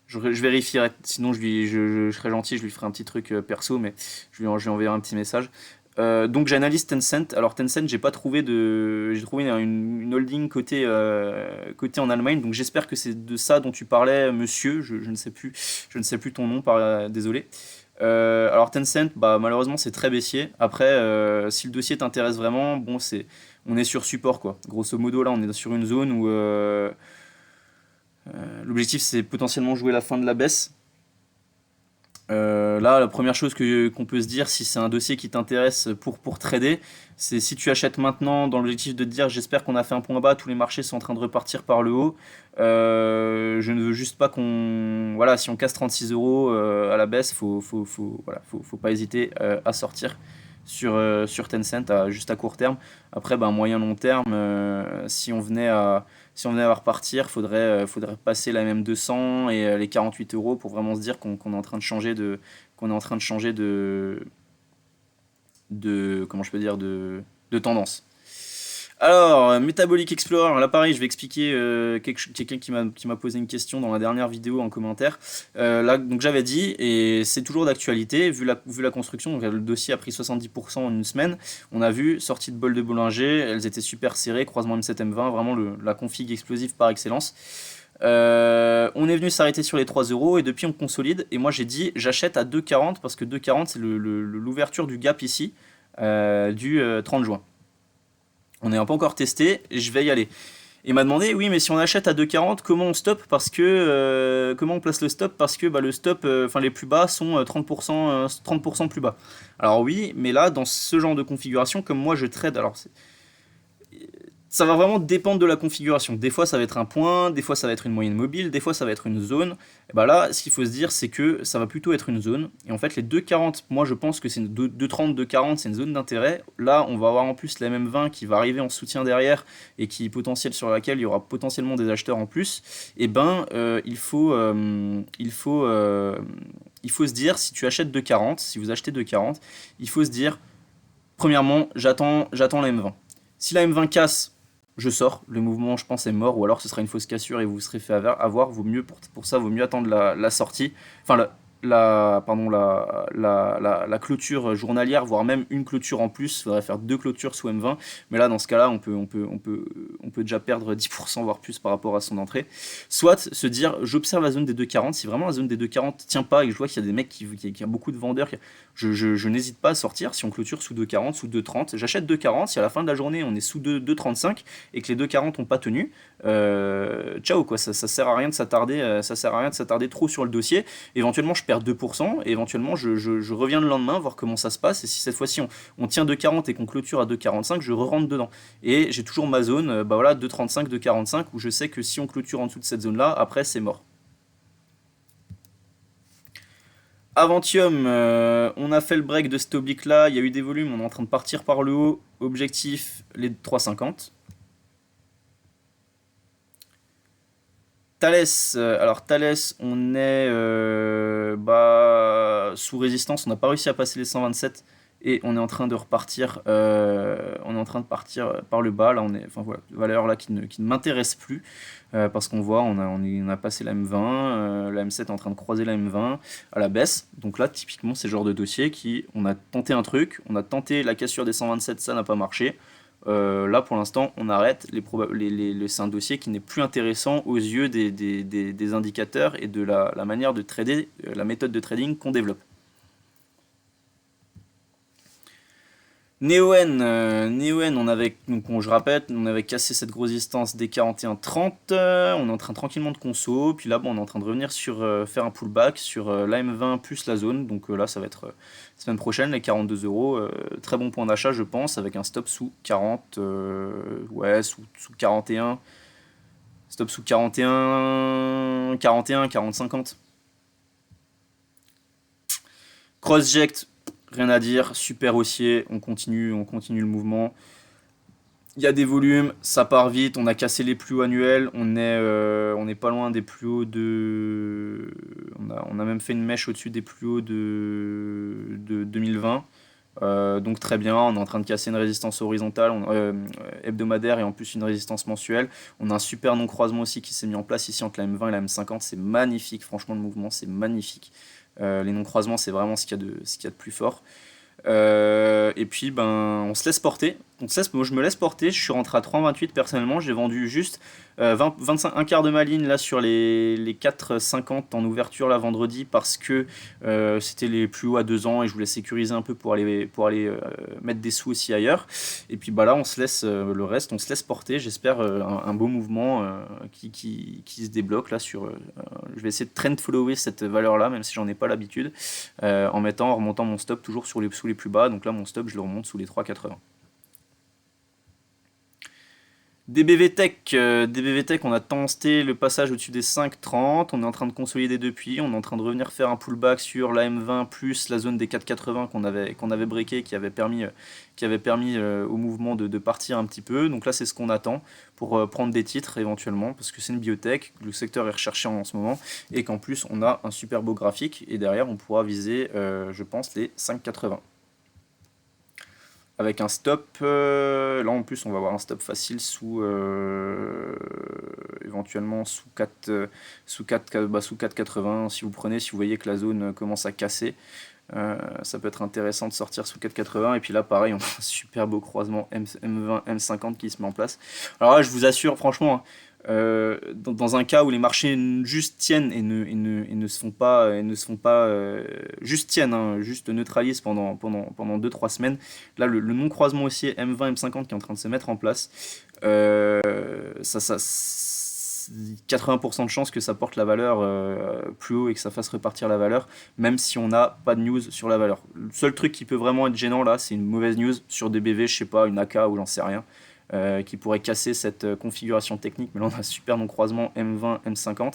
je vérifierai. Sinon, je serai gentil, je lui ferai un petit truc perso, mais je lui enverrai un petit message. Donc j'analyse Tencent. Alors Tencent, j'ai trouvé une holding côté en Allemagne. Donc j'espère que c'est de ça dont tu parlais, monsieur. Je ne sais plus ton nom, désolé. Alors Tencent, bah malheureusement c'est très baissier. Après, si le dossier t'intéresse vraiment, bon on est sur support quoi. Grosso modo là, on est sur une zone où l'objectif c'est potentiellement jouer la fin de la baisse. Là, la première chose qu'on peut se dire, si c'est un dossier qui t'intéresse pour trader, c'est si tu achètes maintenant dans l'objectif de te dire j'espère qu'on a fait un point bas, tous les marchés sont en train de repartir par le haut. Je ne veux juste pas qu'on. Voilà, si on casse 36 euros à la baisse, voilà, faut pas hésiter à sortir sur Tencent juste à court terme. Après, ben, moyen long terme, si on venait à repartir, faudrait passer la MM200 et les 48 euros pour vraiment se dire qu'on est en train de changer de comment je peux dire, de tendance. Alors, Metabolic Explorer, là pareil, je vais expliquer quelqu'un qui m'a posé une question dans la dernière vidéo en commentaire. Là, donc j'avais dit, et c'est toujours d'actualité, vu la construction, donc le dossier a pris 70% en une semaine. On a vu, sortie de bol de Bollinger, elles étaient super serrées, croisement M7 M20, vraiment la config explosive par excellence. On est venu s'arrêter sur les 3 euros et depuis on consolide. Et moi j'ai dit j'achète à 2,40 parce que 2,40 c'est l'ouverture du gap ici du 30 juin. On n'est pas encore testé, je vais y aller. Et il m'a demandé, oui, mais si on achète à 2,40, comment on stoppe parce que comment on place le stop parce que bah, le stop, enfin les plus bas sont 30% plus bas. Alors oui, mais là, dans ce genre de configuration, comme moi je trade, alors ça va vraiment dépendre de la configuration. Des fois, ça va être un point, des fois, ça va être une moyenne mobile, des fois, ça va être une zone. Et bah là, ce qu'il faut se dire, c'est que ça va plutôt être une zone. Et en fait, les 2,40, moi, je pense que c'est 2,30, 2,40, c'est une zone d'intérêt. Là, on va avoir en plus la MM20 qui va arriver en soutien derrière et qui est potentielle sur laquelle il y aura potentiellement des acheteurs en plus. Et ben, il faut se dire, si tu achètes 2,40, si vous achetez 2,40, il faut se dire, premièrement, j'attends la M20. Si la M20 casse, je sors, le mouvement je pense est mort, ou alors ce sera une fausse cassure et vous serez fait avoir, vaut mieux pour ça, vaut mieux attendre la sortie, enfin la clôture journalière, voire même une clôture en plus, il faudrait faire deux clôtures sous M20, mais là dans ce cas-là on peut déjà perdre 10% voire plus par rapport à son entrée. Soit se dire j'observe la zone des 2,40, si vraiment la zone des 2,40 tient pas et que je vois qu'il y a des mecs qui a beaucoup de vendeurs, je n'hésite pas à sortir. Si on clôture sous 2,40, sous 2,30, j'achète 2,40. Si à la fin de la journée on est sous 2,35 et que les 2,40 n'ont pas tenu, ciao quoi, ça sert à rien de s'attarder, ça sert à rien de s'attarder trop sur le dossier. Éventuellement je perds 2%, et éventuellement je reviens le lendemain voir comment ça se passe. Et si cette fois-ci on tient 2,40 et qu'on clôture à 2,45, je re-rentre dedans. Et j'ai toujours ma zone, bah voilà, 2,35, 2,45 où je sais que si on clôture en dessous de cette zone-là, après c'est mort. Aventium, on a fait le break de cet oblique là, il y a eu des volumes, on est en train de partir par le haut, objectif les 3,50. Thales, alors Thales, on est sous résistance, on n'a pas réussi à passer les 127 et on est en train de repartir, on est en train de partir par le bas. Là, enfin voilà, valeur là qui ne m'intéresse plus parce qu'on voit, on a passé la M20, la M7 est en train de croiser la M20 à la baisse. Donc là, typiquement, c'est le genre de dossier on a tenté un truc, on a tenté la cassure des 127, ça n'a pas marché. Là, pour l'instant, on arrête. C'est un dossier qui n'est plus intéressant aux yeux des indicateurs et de la manière de trader, la méthode de trading qu'on développe. Neoen, je répète, on avait cassé cette grosse distance des 41,30. On est en train tranquillement de conso. Puis là, bon, on est en train de revenir sur faire un pullback sur l'AM20 plus la zone. Donc là, ça va être semaine prochaine, les 42 euros. Très bon point d'achat, je pense, avec un stop sous 40. Ouais, sous 41. Stop sous 41, 41, 40, 50. Crossject, rien à dire, super haussier, on continue le mouvement. Il y a des volumes, ça part vite, on a cassé les plus hauts annuels, on est pas loin des plus hauts de... On a même fait une mèche au-dessus des plus hauts de 2020. Donc très bien, on est en train de casser une résistance horizontale, hebdomadaire et en plus une résistance mensuelle. On a un super non-croisement aussi qui s'est mis en place ici entre la M20 et la M50, c'est magnifique, franchement le mouvement c'est magnifique. Les non-croisements c'est vraiment ce qu'il y a de plus fort. Et puis ben on se laisse porter. Moi je me laisse porter, je suis rentré à 3,28 personnellement, j'ai vendu juste 25, un quart de ma ligne là sur les 4,50 en ouverture là vendredi parce que c'était les plus hauts à 2 ans et je voulais sécuriser un peu pour aller mettre des sous aussi ailleurs. Et puis bah là on se laisse le reste, on se laisse porter, j'espère un beau mouvement qui se débloque là sur... je vais essayer de trend follower cette valeur là même si j'en ai pas l'habitude en remontant mon stop toujours sous les plus bas, donc là mon stop je le remonte sous les 3,80. DBV Tech, on a tenté le passage au-dessus des 5,30, on est en train de consolider depuis, on est en train de revenir faire un pullback sur la M20 plus la zone des 4,80 qu'on avait breaké, qui avait permis au mouvement de partir un petit peu. Donc là c'est ce qu'on attend pour prendre des titres éventuellement, parce que c'est une biotech, le secteur est recherché en ce moment, et qu'en plus on a un super beau graphique, et derrière on pourra viser, je pense, les 5,80. Avec un stop, là en plus on va avoir un stop facile sous éventuellement sous 4,80 si vous prenez, si vous voyez que la zone commence à casser, ça peut être intéressant de sortir sous 4,80 et puis là pareil on a un super beau croisement M20, M50 qui se met en place. Alors là je vous assure franchement, dans un cas où les marchés juste tiennent et ne se font pas, juste tiennent, hein, juste neutralisent pendant 2-3 semaines, là le non-croisement haussier M20, M50 qui est en train de se mettre en place, 80% de chances que ça porte la valeur plus haut et que ça fasse repartir la valeur, même si on n'a pas de news sur la valeur. Le seul truc qui peut vraiment être gênant là, c'est une mauvaise news sur des BV, je sais pas, une AK ou j'en sais rien. Qui pourrait casser cette configuration technique, mais là on a un super non-croisement M20, M50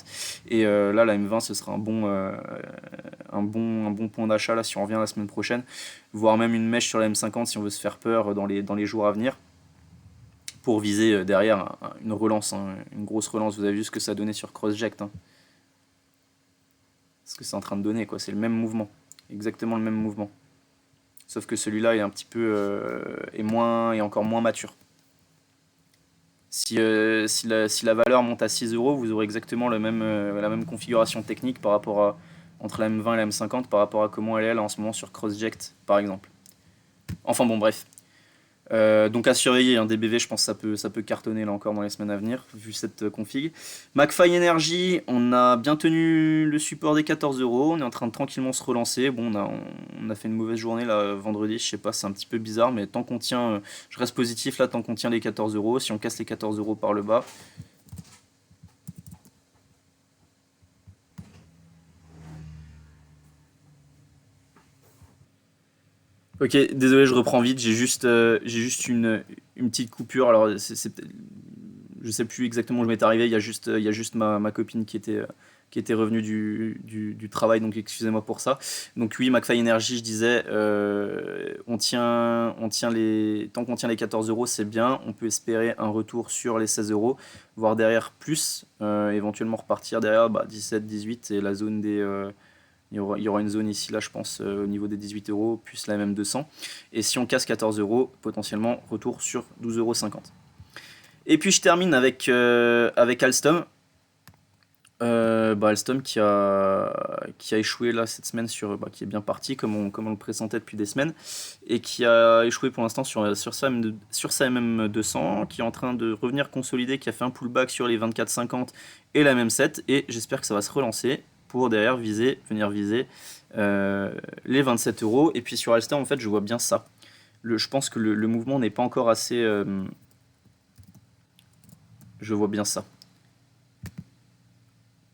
et là la M20 ce sera un bon point d'achat là si on revient la semaine prochaine, voire même une mèche sur la M50 si on veut se faire peur dans les jours à venir pour viser derrière une relance, hein, une grosse relance. Vous avez vu ce que ça donnait sur Crossject, hein. Ce que c'est en train de donner quoi, c'est le même mouvement, exactement le même mouvement, sauf que celui-là est un petit peu est encore moins mature. Si la valeur monte à 6 euros, vous aurez exactement la même configuration technique par rapport entre la M20 et la M50 par rapport à comment elle est là en ce moment sur Crossject par exemple. Enfin bon bref. Donc à surveiller, hein, DBV je pense que ça peut cartonner là encore dans les semaines à venir vu cette config. McFly Energy, on a bien tenu le support des 14 euros, on est en train de tranquillement se relancer. Bon on a fait une mauvaise journée là vendredi, je sais pas, c'est un petit peu bizarre, mais tant qu'on tient, je reste positif là tant qu'on tient les 14 euros. Si on casse les 14 euros par le bas, ok, désolé, je reprends vite. J'ai juste une petite coupure. Alors, je sais plus exactement où je m'étais arrivé. Il y a juste ma copine qui était revenue du travail. Donc, excusez-moi pour ça. Donc, oui, McFly Energy, je disais, tant qu'on tient les 14 euros, c'est bien. On peut espérer un retour sur les 16 euros, voire derrière plus. Éventuellement repartir derrière 17, 18 et la zone des. Il y aura une zone ici, là, je pense, au niveau des 18 euros, plus la MM200. Et si on casse 14 euros, potentiellement, retour sur 12,50 euros. Et puis, je termine avec Alstom. Alstom qui a échoué là cette semaine qui est bien parti comme on le présentait depuis des semaines et qui a échoué pour l'instant sur sa MM200 qui est en train de revenir consolider, qui a fait un pullback sur les 24,50 et la MM7 et j'espère que ça va se relancer pour derrière venir viser les 27 euros. Et puis sur Alstom en fait je vois bien ça. je pense que le mouvement n'est pas encore assez... je vois bien ça.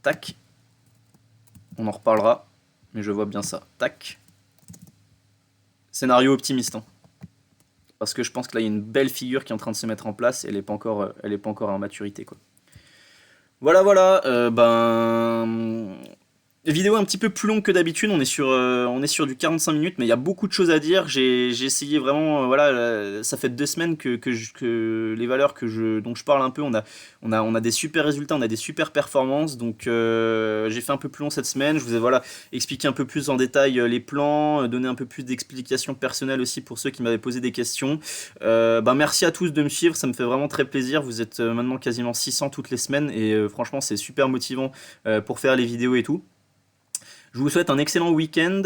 Tac. On en reparlera. Mais je vois bien ça. Tac. Scénario optimiste. Hein. Parce que je pense que là, il y a une belle figure qui est en train de se mettre en place. Et elle est pas encore en maturité, quoi. Voilà, voilà. Vidéo un petit peu plus longue que d'habitude, on est sur du 45 minutes, mais il y a beaucoup de choses à dire. J'ai essayé vraiment, voilà, ça fait 2 semaines que les valeurs dont je parle un peu, on a des super résultats, on a des super performances, donc j'ai fait un peu plus long cette semaine. Je vous ai voilà, expliqué un peu plus en détail les plans, donné un peu plus d'explications personnelles aussi pour ceux qui m'avaient posé des questions. Merci à tous de me suivre, ça me fait vraiment très plaisir. Vous êtes maintenant quasiment 600 toutes les semaines et franchement c'est super motivant pour faire les vidéos et tout. Je vous souhaite un excellent week-end.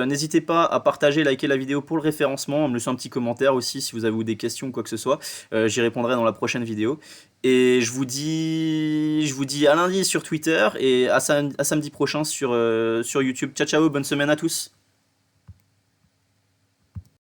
N'hésitez pas à partager, liker la vidéo pour le référencement, à me laisser un petit commentaire aussi si vous avez des questions ou quoi que ce soit. J'y répondrai dans la prochaine vidéo. Et je vous dis à lundi sur Twitter et à samedi prochain sur YouTube. Ciao ciao, bonne semaine à tous.